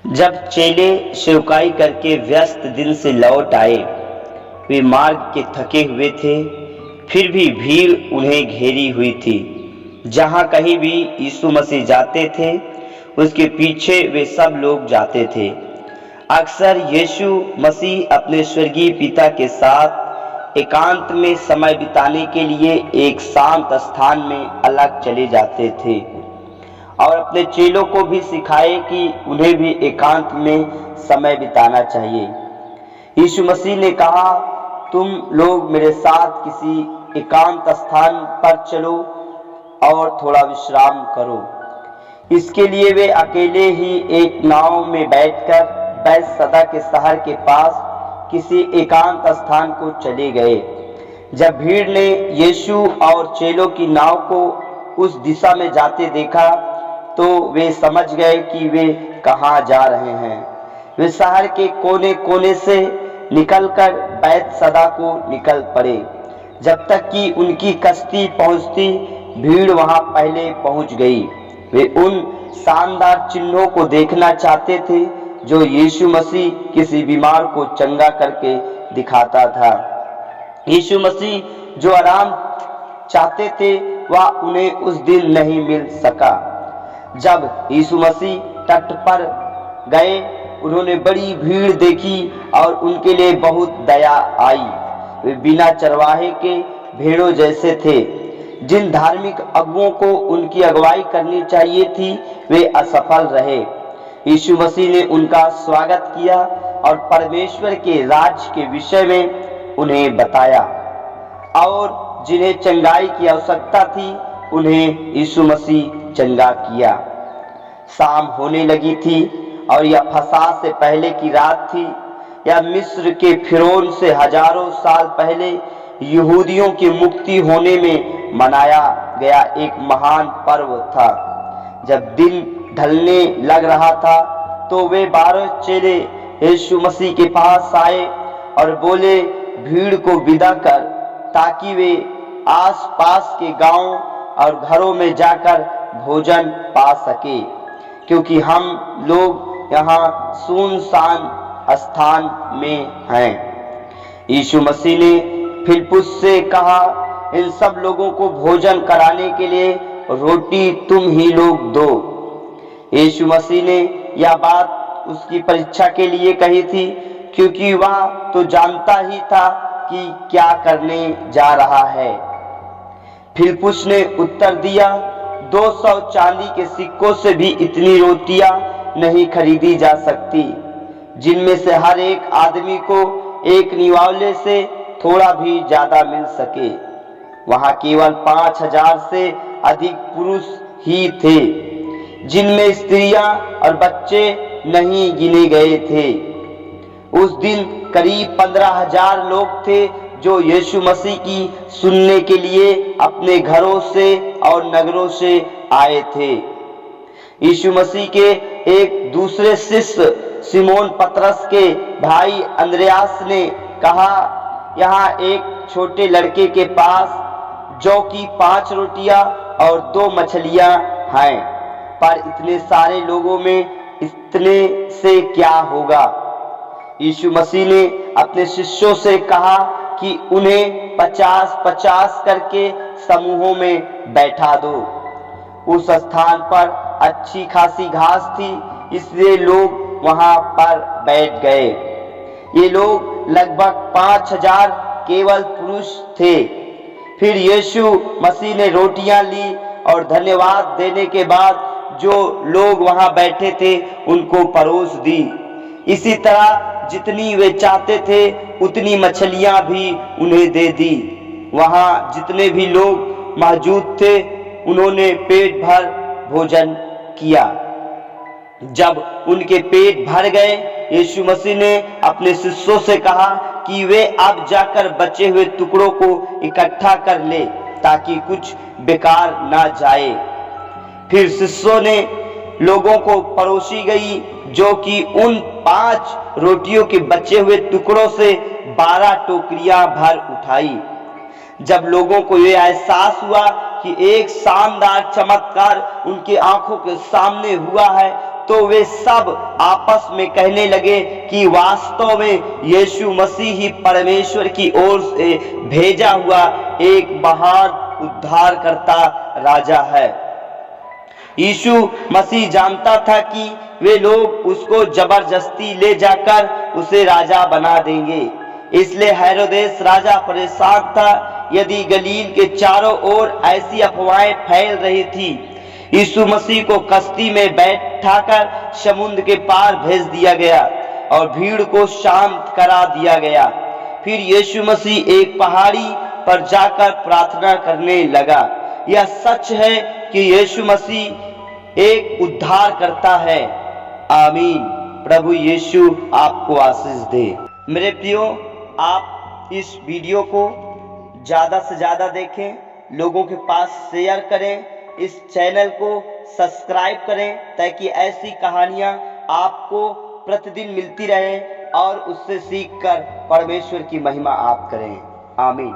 जब चेले सेवकाई करके व्यस्त दिन से लौट आए, वे मार्ग के थके हुए थे। फिर भी भीड़ उन्हें घेरी हुई थी। जहां कहीं भी यीशु मसीह जाते थे, उसके पीछे वे सब लोग जाते थे। अक्सर यीशु मसीह अपने स्वर्गीय पिता के साथ एकांत में समय बिताने के लिए एक शांत स्थान में अलग चले जाते थे और अपने चेलों को भी सिखाए कि उन्हें भी एकांत में समय बिताना चाहिए। यीशु मसीह ने कहा, तुम लोग मेरे साथ किसी एकांत स्थान पर चलो और थोड़ा विश्राम करो। इसके लिए वे अकेले ही एक नाव में बैठकर बैतसैदा के शहर के पास किसी एकांत स्थान को चले गए। जब भीड़ ने यीशु और चेलों की नाव को उस दिशा में जाते देखा, तो वे समझ गए कि वे कहाँ जा रहे हैं। वे शहर के कोने कोने से निकलकर बैतसैदा को निकल पड़े। जब तक कि उनकी कश्ती पहुंचती, भीड़ वहां पहले पहुंच गई। वे उन शानदार चिन्हों को देखना चाहते थे जो यीशु मसीह किसी बीमार को चंगा करके दिखाता था। यीशु मसीह जो आराम चाहते थे, वह उन्हें उस दिन नहीं मिल सका। जब यीशु मसीह तट पर गए, उन्होंने बड़ी भीड़ देखी और उनके लिए बहुत दया आई। वे बिना चरवाहे के भेड़ों जैसे थे। जिन धार्मिक अगुओं को उनकी अगुवाई करनी चाहिए थी, वे असफल रहे। यीशु मसीह ने उनका स्वागत किया और परमेश्वर के राज्य के विषय में उन्हें बताया, और जिन्हें चंगाई की आवश्यकता थी, उन्हें यीशु मसीह चंगा किया। शाम होने लगी थी और यह फसह से पहले की रात थी। यह मिस्र के फिरौन से हजारों साल पहले यहूदियों की मुक्ति होने में मनाया गया एक महान पर्व था। जब दिन ढलने लग रहा था, तो वे 12 चेले यीशु मसीह के पास आए और बोले, भीड़ को विदा कर, ताकि वे आस-पास के गांव और घरों में जाकर भोजन पा सके, क्योंकि हम लोग यहाँ सुनसान स्थान में हैं। यीशु मसीह ने फिलिप्पुस से कहा, इन सब लोगों को भोजन कराने के लिए रोटी तुम ही लोग दो। यीशु मसीह ने यह बात उसकी परीक्षा के लिए कही थी, क्योंकि वह तो जानता ही था कि क्या करने जा रहा है। फिलिप्पुस ने उत्तर दिया, 200 चांदी के सिक्कों से भी इतनी रोटियां नहीं खरीदी जा सकती, जिनमें से हर एक आदमी को एक निवाले से थोड़ा भी ज्यादा मिल सके। वहां केवल 5000 से अधिक पुरुष ही थे, जिनमें स्त्रियां और बच्चे नहीं गिने गए थे। उस दिन करीब 15,000 लोग थे जो यीशु मसीह की सुनने के लिए अपने घरों से और नगरों से आए थे। यीशु मसीह के एक दूसरे शिष्य सिमोन पतरस के भाई अंद्रयास ने कहा, यहाँ एक छोटे लड़के के पास जौ की 5 रोटियां और 2 मछलियां हैं, पर इतने सारे लोगों में इतने से क्या होगा। यीशु मसीह ने अपने शिष्यों से कहा कि उन्हें 50-50 करके समूहों में बैठा दो। उस स्थान पर अच्छी खासी घास थी, इसलिए लोग वहां पर बैठ गए। ये लोग लगभग 5000 केवल पुरुष थे। फिर यीशु मसीह ने रोटियां ली और धन्यवाद देने के बाद जो लोग वहां बैठे थे उनको परोस दी। इसी तरह जितनी वे चाहते थे उतनी मछलियां भी उन्हें दे दी। वहां जितने भी लोग मौजूद थे, उन्होंने पेट भर भोजन किया। जब उनके पेट भर गए, यीशु मसीह ने अपने शिष्यों से कहा कि वे अब जाकर बचे हुए टुकड़ों को इकट्ठा कर ले, ताकि कुछ बेकार ना जाए। फिर शिष्यों ने लोगों को परोसी गई, जो कि उन 5 रोटियों के बचे हुए टुकड़ों से 12 टोकरियां भर उठाई। जब लोगों को यह एहसास हुआ कि एक शानदार चमत्कार उनकी आंखों के सामने हुआ है, तो तो वे सब आपस में कहने लगे कि वास्तव में यीशु मसीह ही परमेश्वर की ओर से भेजा हुआ एक महान उद्धारकर्ता राजा है। यीशु मसीह जानता था कि वे लोग उसको जबरदस्ती ले जाकर उसे राजा बना देंगे, इसलिए हेरोदेस राजा परेशान था। यदि गलील के चारों ओर ऐसी अफवाहें फैल रही थी, यीशु मसीह को कश्ती में बैठाकर समुद्र के पार भेज दिया गया और भीड़ को शांत करा दिया गया। फिर यीशु मसीह एक पहाड़ी पर जाकर प्रार्थना करने लगा। यह सच है कि यीशु मसीह एक उद्धार करता है। आमीन। प्रभु यीशु आपको आशीष दे। मेरे प्रियो, आप इस वीडियो को ज़्यादा से ज़्यादा देखें, लोगों के पास शेयर करें, इस चैनल को सब्सक्राइब करें ताकि ऐसी कहानियाँ आपको प्रतिदिन मिलती रहें और उससे सीखकर परमेश्वर की महिमा आप करें। आमीन।